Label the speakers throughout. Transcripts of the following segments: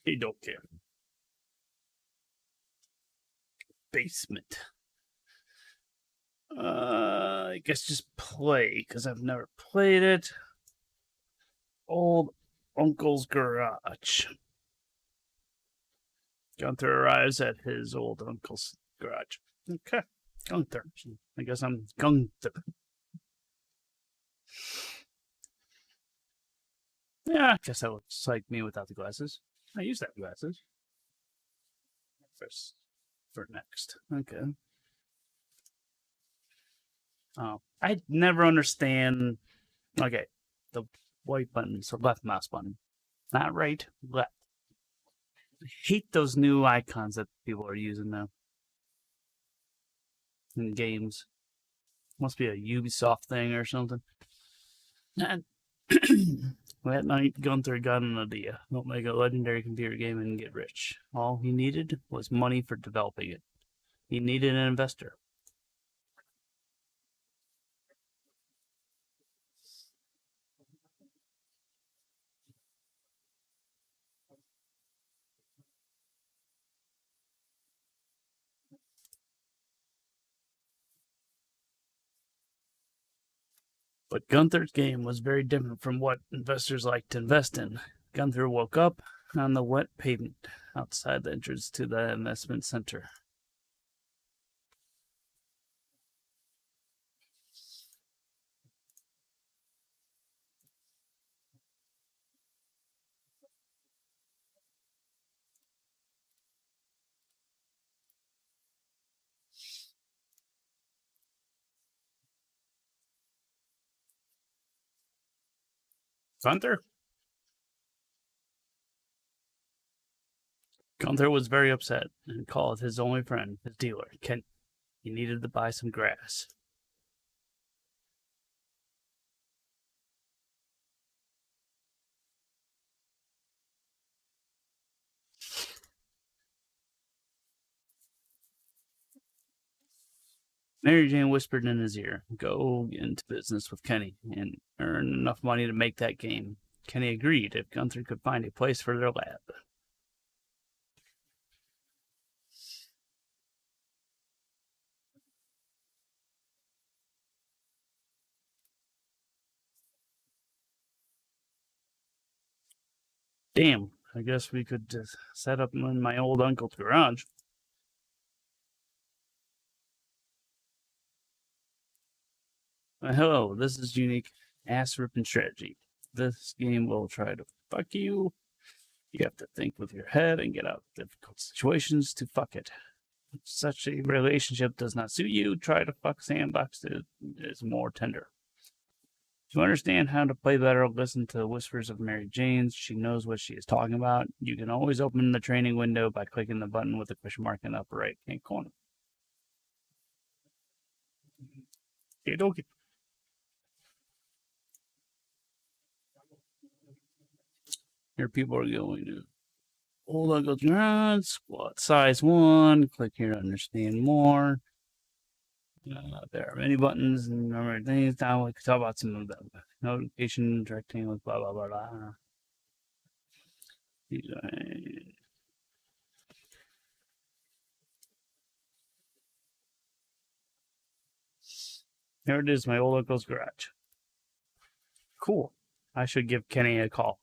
Speaker 1: He don't care. Basement. I guess just play, because I've never played it. Old Uncle's Garage. Gunther arrives at his old uncle's garage. Okay. Gunther. I guess I'm Gunther. Yeah, I guess that looks like me without the glasses. I used to have glasses. First, for next. Okay. Oh, I never understand. Okay, the white button, so left mouse button, not right, left. I hate those new icons that people are using now in games. Must be a Ubisoft thing or something. That night, Gunther got an idea. Don't make a legendary computer game and get rich. All he needed was money for developing it. He needed an investor. But Gunther's game was very different from what investors like to invest in. Gunther woke up on the wet pavement outside the entrance to the investment center. Gunther? Gunther was very upset and called his only friend, his dealer, Kent. He needed to buy some grass. Mary Jane whispered in his ear, "Go into business with Kenny and earn enough money to make that game." Kenny agreed if Gunther could find a place for their lab. Damn, I guess we could just set up in my old uncle's garage. Hello, this is unique ass ripping strategy. This game will try to fuck you. You have to think with your head and get out of difficult situations to fuck it. If such a relationship does not suit you, try to fuck Sandbox. It is more tender. To understand how to play better, listen to the whispers of Mary Jane's. She knows what she is talking about. You can always open the training window by clicking the button with the question mark in the upper right hand corner. Okay, dokie. Here people are going to Old Uncle John's, squat size 1. Click here to understand more. There are many buttons and number of things. Now we can talk about some of them. Notification, rectangles, blah, blah, blah, blah. There it is, my old uncle's garage. Cool. I should give Kenny a call.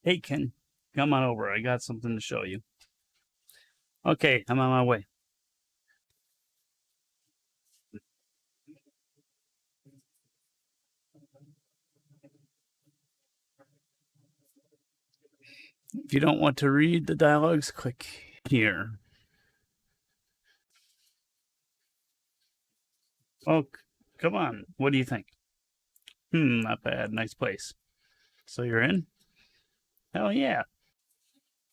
Speaker 1: Hey, Ken, come on over. I got something to show you. Okay, I'm on my way. If you don't want to read the dialogues, click here. Oh, come on. What do you think? Not bad. Nice place. So you're in? Hell yeah.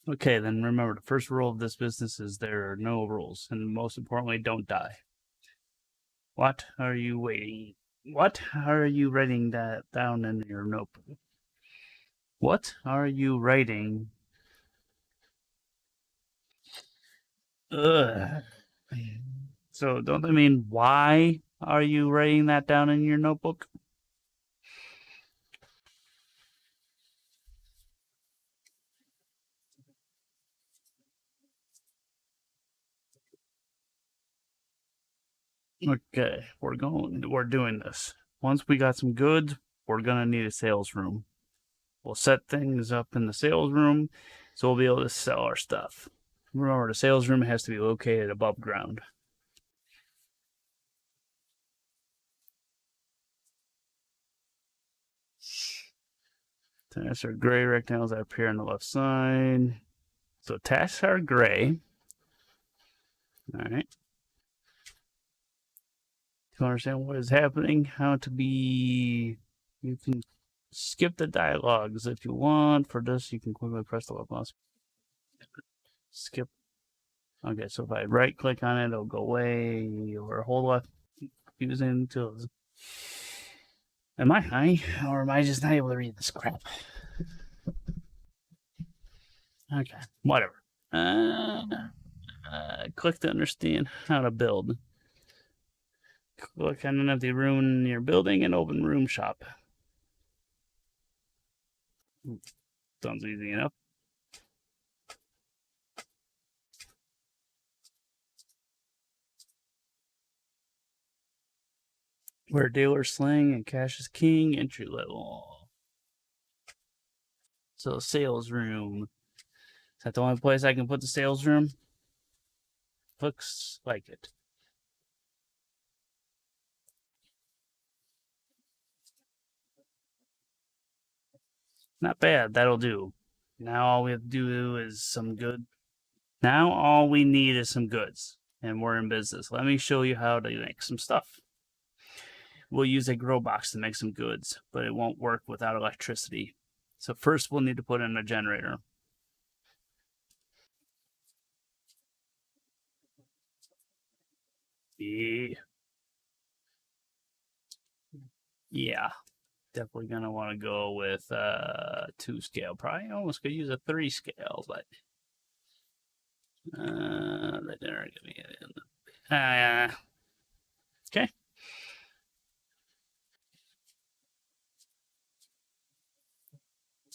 Speaker 1: Okay, then remember the first rule of this business is there are no rules, and most importantly, don't die. What are you waiting? What are you writing that down in your notebook? What are you writing? Ugh. So don't I mean why are you writing that down in your notebook? Okay, we're doing this. Once we got some goods, we're gonna need a sales room. We'll set things up in the sales room so we'll be able to sell our stuff. Remember, the sales room has to be located above ground. Tasks are gray rectangles that appear on the left side. So tasks are gray. All right. To understand what is happening, how to be. You can skip the dialogues if you want. For this, you can quickly press the left mouse. Skip. Okay, so if I right click on it, it'll go away or hold left using until. Am I high or am I just not able to read this crap? Okay, whatever. Click to understand how to build. Click on an empty room in your building and open room shop. Sounds easy enough. Where dealer slang and cash is king, entry level. So sales room. Is that the only place I can put the sales room? Looks like it. Not bad. That'll do. Now all we have to do is some good. Now all we need is some goods, and we're in business. Let me show you how to make some stuff. We'll use a grow box to make some goods, but it won't work without electricity. So first we'll need to put in a generator. Yeah. Definitely gonna want to go with 2 scale. Probably almost could use a 3 scale, but they never give me it. Okay.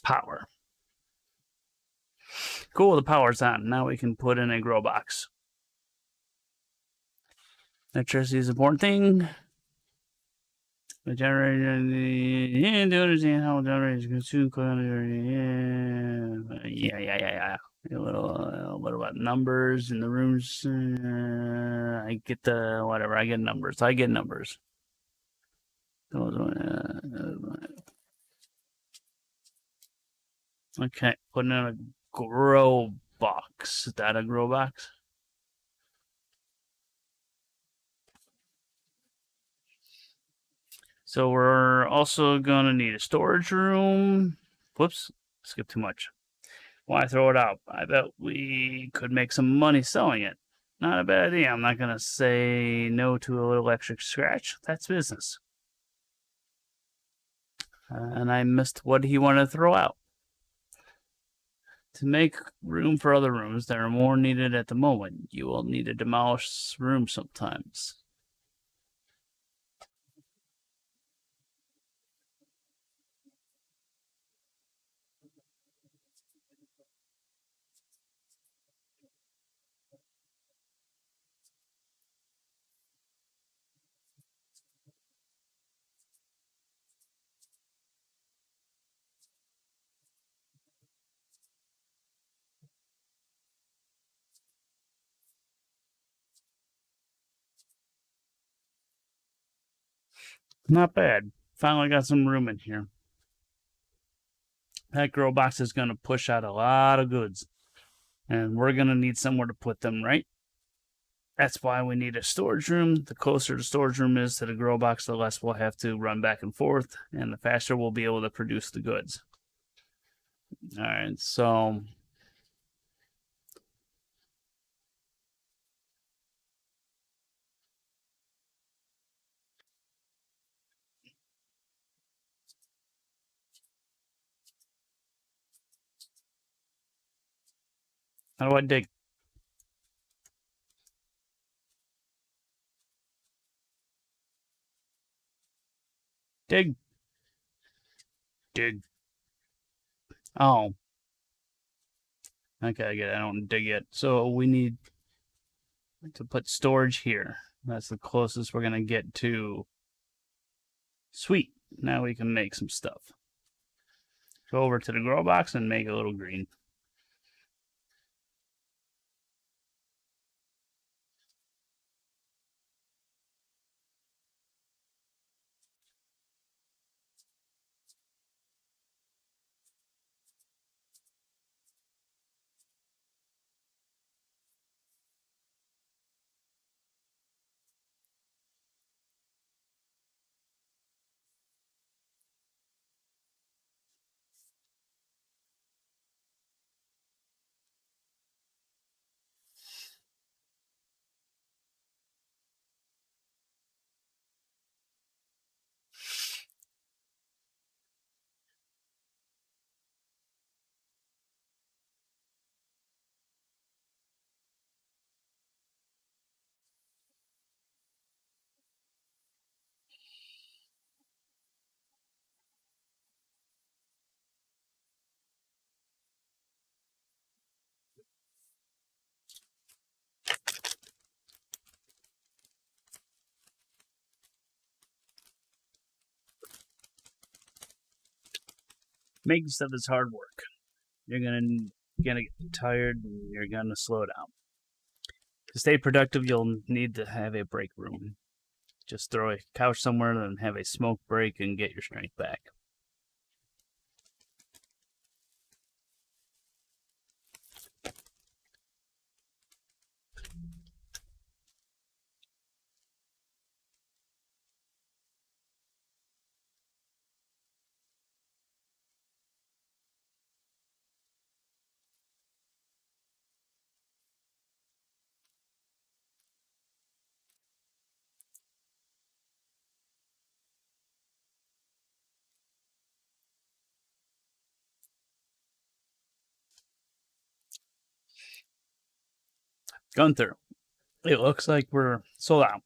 Speaker 1: Power. Cool, the power's on. Now we can put in a grow box. Electricity is an important thing. The generator, to understand how generators consume. Yeah. A little about numbers in the rooms. I get the whatever. I get numbers. Okay, putting in a grow box. Is that a grow box? So we're also gonna need a storage room. Whoops, skip too much. Why throw it out? I bet we could make some money selling it. Not a bad idea. I'm not gonna say no to a little electric scratch. That's business. And I missed what he wanted to throw out. To make room for other rooms that are more needed at the moment, you will need to demolish rooms sometimes. Not bad. Finally got some room in here. That grow box is going to push out a lot of goods. And we're going to need somewhere to put them, right? That's why we need a storage room. The closer the storage room is to the grow box, the less we'll have to run back and forth, and the faster we'll be able to produce the goods. All right, so how do I dig? Dig. Dig. Oh. Okay, I get it. I don't dig it. So we need to put storage here. That's the closest we're gonna get to. Sweet. Now we can make some stuff. Go over to the grow box and make a little green. Making stuff is hard work. You're gonna get tired and you're gonna slow down. To stay productive, you'll need to have a break room. Just throw a couch somewhere and have a smoke break and get your strength back. Gunther, it looks like we're sold out.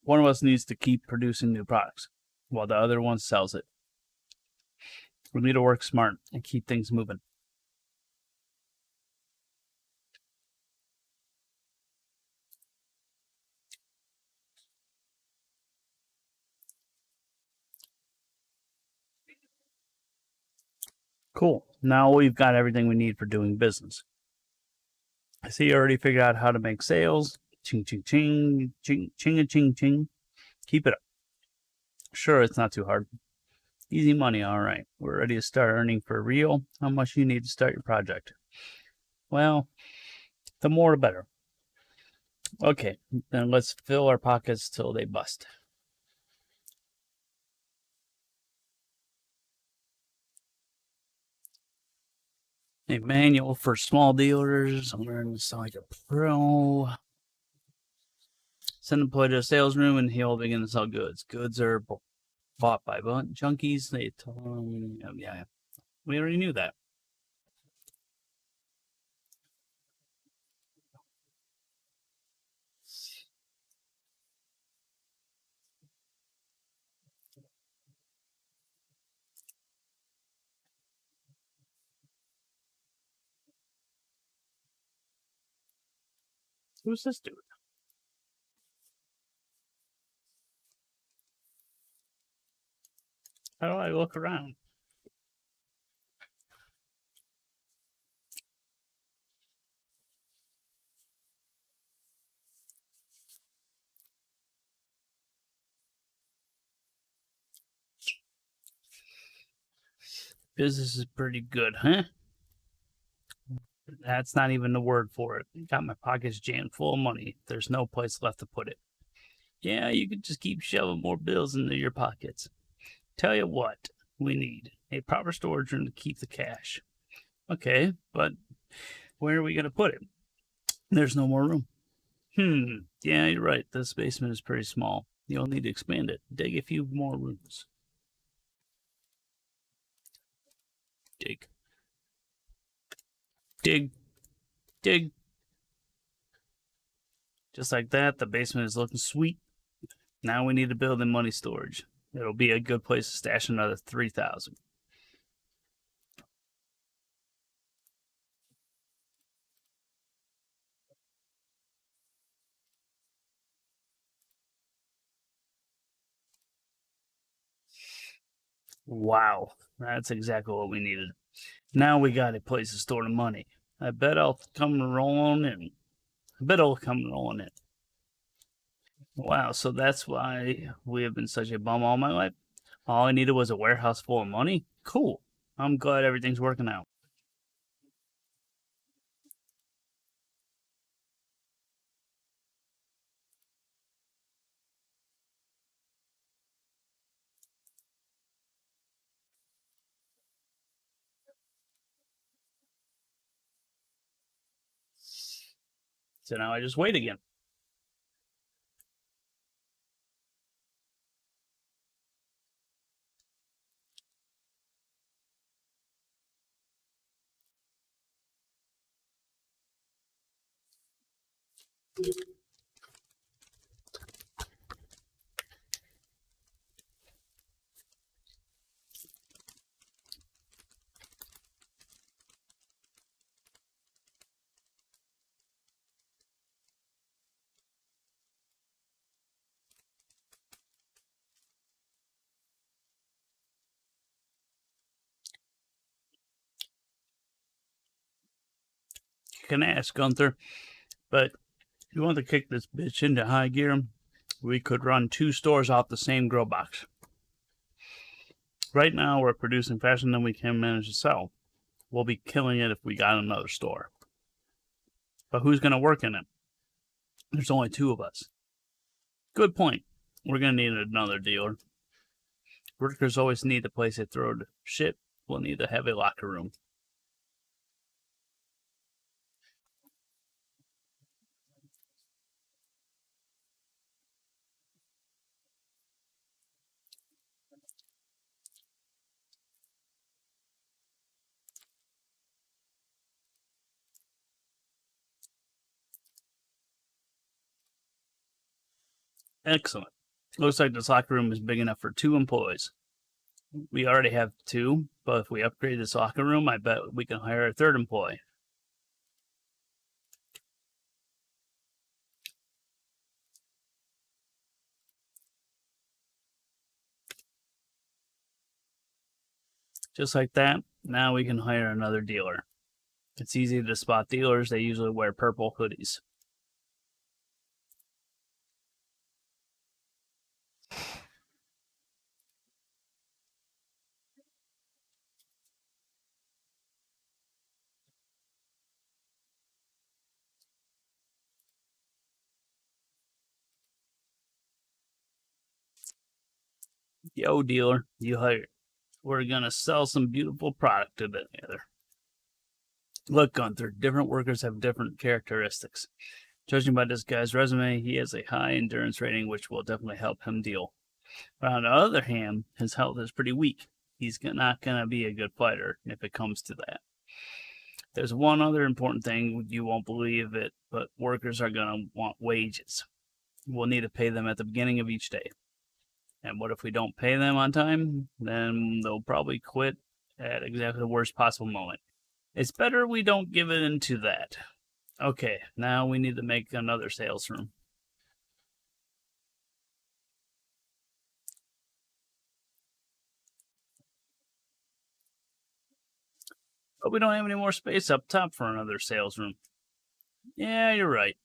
Speaker 1: One of us needs to keep producing new products while the other one sells it. We need to work smart and keep things moving. Cool. Now we've got everything we need for doing business. I see you already figured out how to make sales. Ching, ching, ching, ching, ching, ching, ching. Keep it up. Sure, it's not too hard. Easy money, all right. We're ready to start earning for real. How much you need to start your project? Well, the more the better. Okay, then let's fill our pockets till they bust. A manual for small dealers. I'm learning to sound like a pro. Send employee to a sales room and he'll begin to sell goods. Goods are bought by junkies. They tell them, yeah, we already knew that. Who's this dude? How do I look around? Business is pretty good, huh? That's not even the word for it. Got my pockets jammed full of money. There's no place left to put it. Yeah, you could just keep shoving more bills into your pockets. Tell you what, we need a proper storage room to keep the cash. Okay, but where are we going to put it? There's no more room. Yeah, you're right. This basement is pretty small. You'll need to expand it. Dig a few more rooms. Dig. Dig. Dig. Just like that, the basement is looking sweet. Now we need to build in money storage. It'll be a good place to stash another 3,000. Wow, that's exactly what we needed. Now we got a place to store the money. I bet I'll come rolling in. I bet I'll come rolling in. Wow, so that's why we have been such a bum all my life? All I needed was a warehouse full of money? Cool. I'm glad everything's working out. So now I just wait again. You can ask, Gunther, but you want to kick this bitch into high gear? We could run 2 stores off the same grow box. Right now, we're producing faster than we can manage to sell. We'll be killing it if we got another store. But who's going to work in it? There's only 2 of us. Good point. We're going to need another dealer. Workers always need a place to throw the shit. We'll need to have a locker room. Excellent. Looks like this locker room is big enough for 2 employees. We already have 2, but if we upgrade this locker room, I bet we can hire a 3rd employee. Just like that, now we can hire another dealer. It's easy to spot dealers, they usually wear purple hoodies. Yo, dealer, you hired. We're gonna sell some beautiful product together. Look, Gunther, different workers have different characteristics. Judging by this guy's resume, he has a high endurance rating, which will definitely help him deal. But on the other hand, his health is pretty weak. He's not going to be a good fighter if it comes to that. There's one other important thing, you won't believe it, but workers are going to want wages. We'll need to pay them at the beginning of each day. And what if we don't pay them on time? Then they'll probably quit at exactly the worst possible moment. It's better we don't give it into that. Okay, now we need to make another sales room. But we don't have any more space up top for another sales room. Yeah, you're right.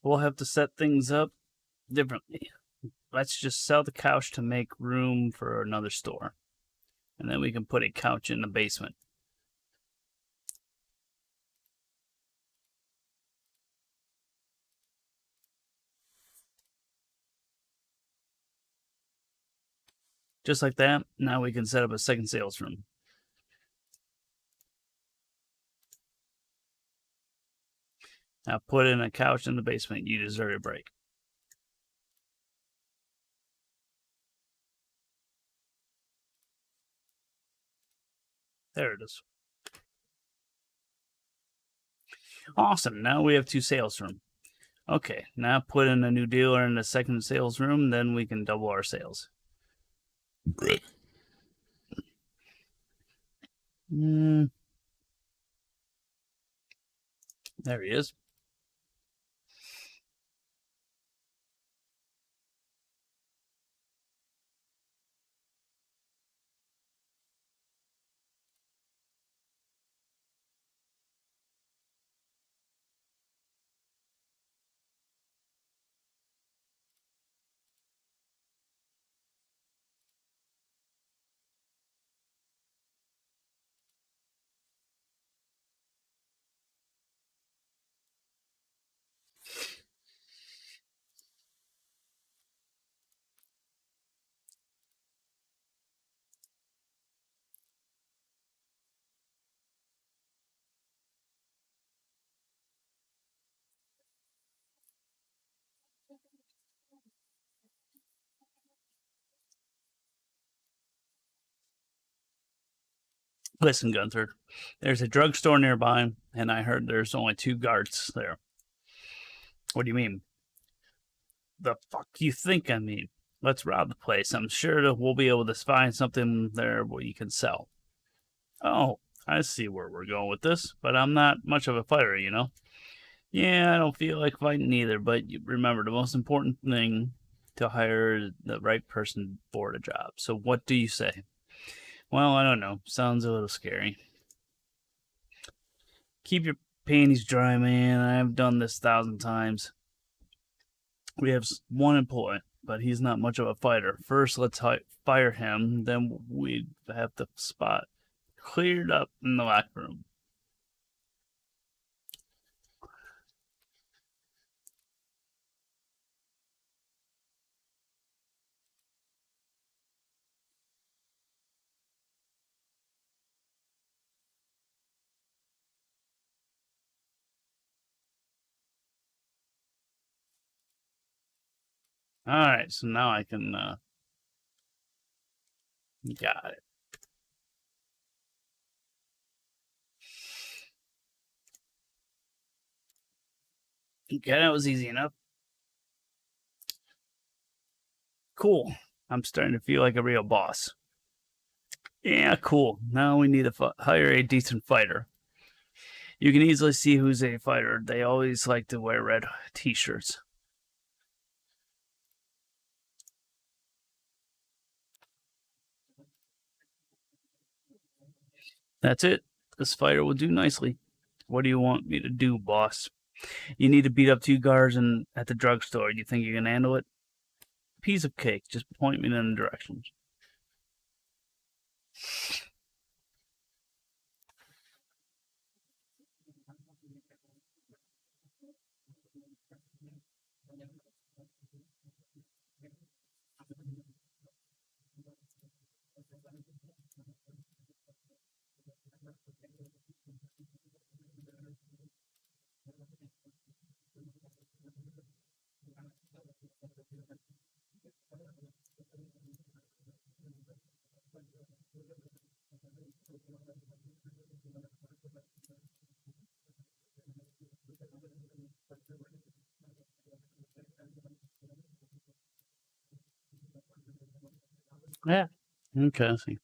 Speaker 1: We'll have to set things up differently. Let's just sell the couch to make room for another store. And then we can put a couch in the basement. Just like that, now we can set up a second sales room. Now put in a couch in the basement. You deserve a break. There it is. Awesome. Now we have 2 sales rooms. Okay, now put in a new dealer in the second sales room, then we can double our sales. There he is. Listen, Gunther, there's a drugstore nearby, and I heard there's only 2 guards there. What do you mean? The fuck you think I mean? Let's rob the place. I'm sure that we'll be able to find something there we can sell. Oh, I see where we're going with this, but I'm not much of a fighter, you know? Yeah, I don't feel like fighting either, but you remember the most important thing to hire the right person for the job. So what do you say? Well, I don't know. Sounds a little scary. Keep your panties dry, man. I've done this 1,000 times. We have 1 employee, but he's not much of a fighter. First, let's fire him. Then we have the spot cleared up in the locker room. All right, so now I can. Got it. Okay, that was easy enough. Cool. I'm starting to feel like a real boss. Yeah, cool. Now we need to hire a decent fighter. You can easily see who's a fighter. They always like to wear red t-shirts. That's it. This fighter will do nicely. What do you want me to do, boss? You need to beat up 2 guards at the drugstore. You think you can handle it? Piece of cake. Just point me in the directions. Yeah. Okay, I see.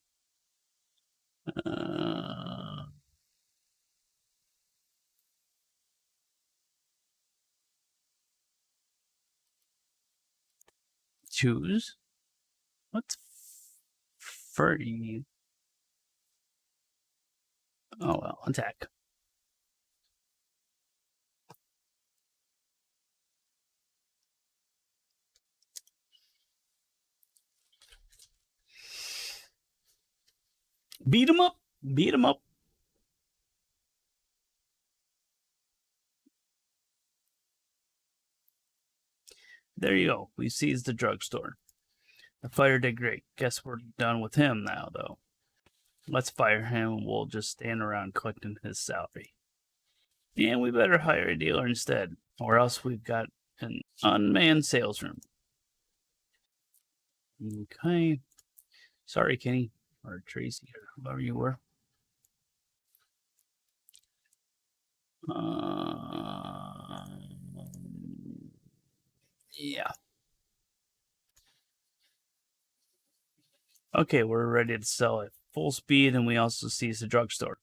Speaker 1: Uh, choose? What's furry? Oh well, attack. Beat him up. Beat him up. There you go. We seized the drugstore. The fighter did great. Guess we're done with him now, though. Let's fire him. We'll just stand around collecting his salary. And we better hire a dealer instead, or else we've got an unmanned sales room. Okay. Sorry, Kenny, or Tracy, or whoever you were. Yeah. Okay, we're ready to sell at full speed, and we also seize the drugstore.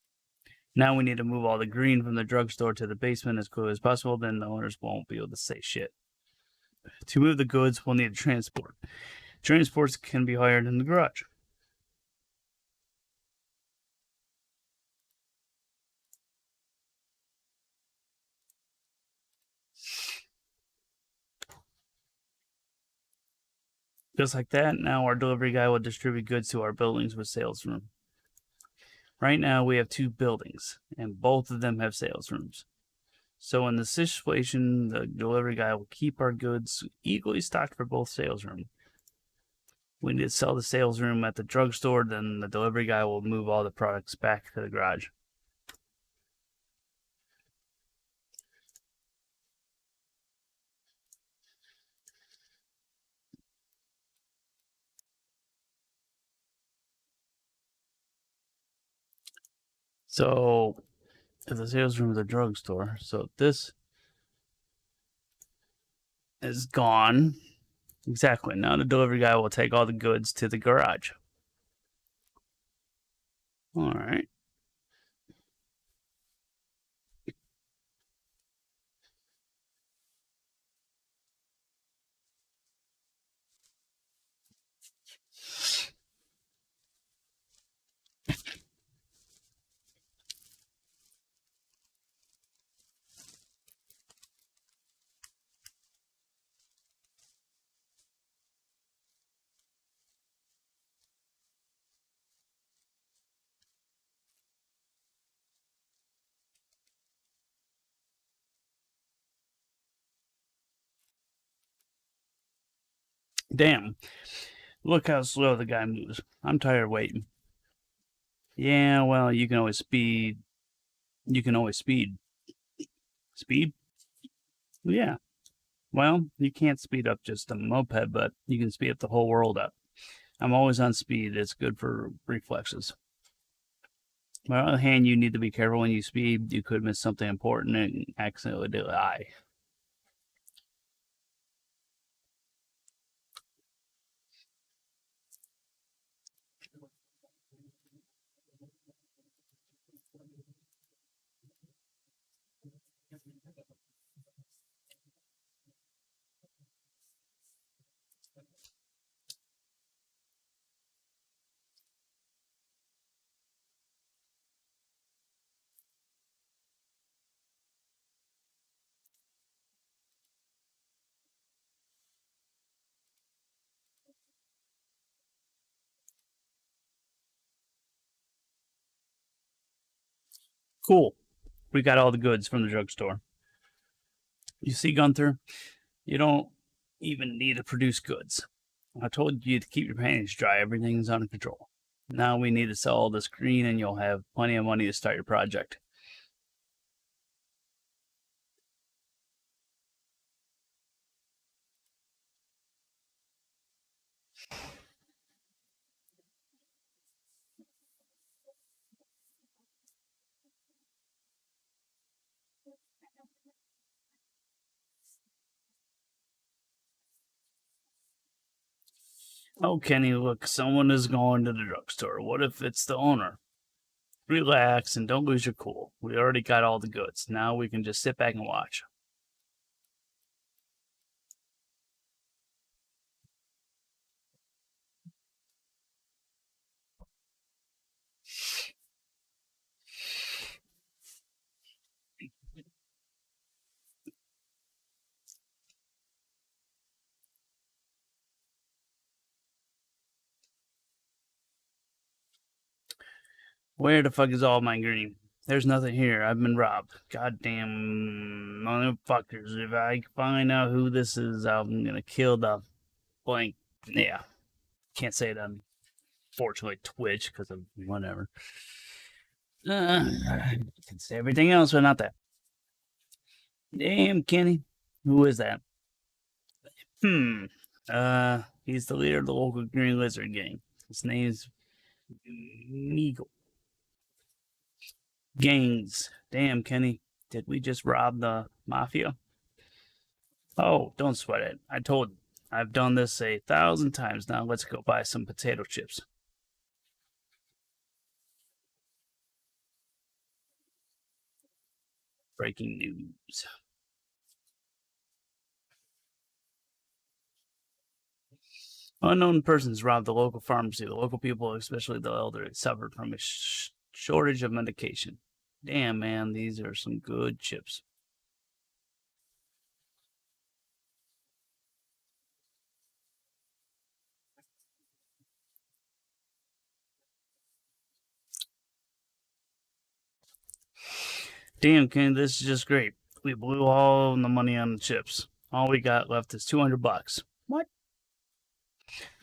Speaker 1: Now we need to move all the green from the drugstore to the basement as quickly as possible, then the owners won't be able to say shit. To move the goods, we'll need a transport. Transports can be hired in the garage. Just like that, now our delivery guy will distribute goods to our buildings with sales room. Right now, we have 2 buildings, and both of them have sales rooms. So in this situation, the delivery guy will keep our goods equally stocked for both sales rooms. We need to sell the sales room at the drugstore, then the delivery guy will move all the products back to the garage. So, at the sales room of the drugstore. So this is gone. Exactly. Now the delivery guy will take all the goods to the garage. All right. Damn. Look how slow the guy moves. I'm tired waiting. Yeah, well, you can always speed. You can always speed. Speed? Yeah. Well, you can't speed up just a moped, but you can speed up the whole world up. I'm always on speed. It's good for reflexes. On the other hand, you need to be careful when you speed. You could miss something important and accidentally die. Cool. We got all the goods from the drugstore. You see, Gunther, you don't even need to produce goods. I told you to keep your panties dry. Everything's under control. Now we need to sell all this green and you'll have plenty of money to start your project. Oh, Kenny, look, someone is going to the drugstore. What if it's the owner? Relax and don't lose your cool. We already got all the goods. Now we can just sit back and watch. Where the fuck is all my green? There's nothing here. I've been robbed. Goddamn motherfuckers. If I find out who this is, I'm gonna kill the blank. Yeah. Can't say it on, fortunately, Twitch because of whatever. I can say everything else, but not that. Damn, Kenny. Who is that? Hmm. He's the leader of the local Green Lizard gang. His name's Meagle. Gangs. Damn, Kenny. Did we just rob the mafia? Oh, don't sweat it. I told you. I've done this 1,000 times now. Let's go buy some potato chips. Breaking news. Unknown persons robbed the local pharmacy. The local people, especially the elderly, suffered from a shortage of medication. Damn, man, these are some good chips. Damn, Ken, this is just great. We blew all the money on the chips. All we got left is 200 bucks. What?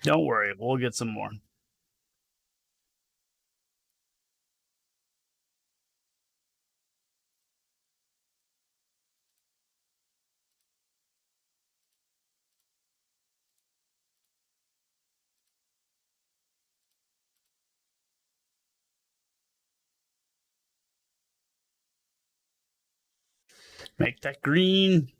Speaker 1: Don't worry, we'll get some more. Make that green.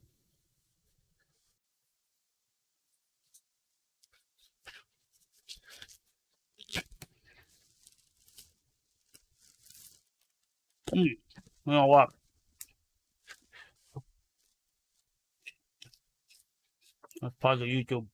Speaker 1: You know what? Let's pause the YouTube.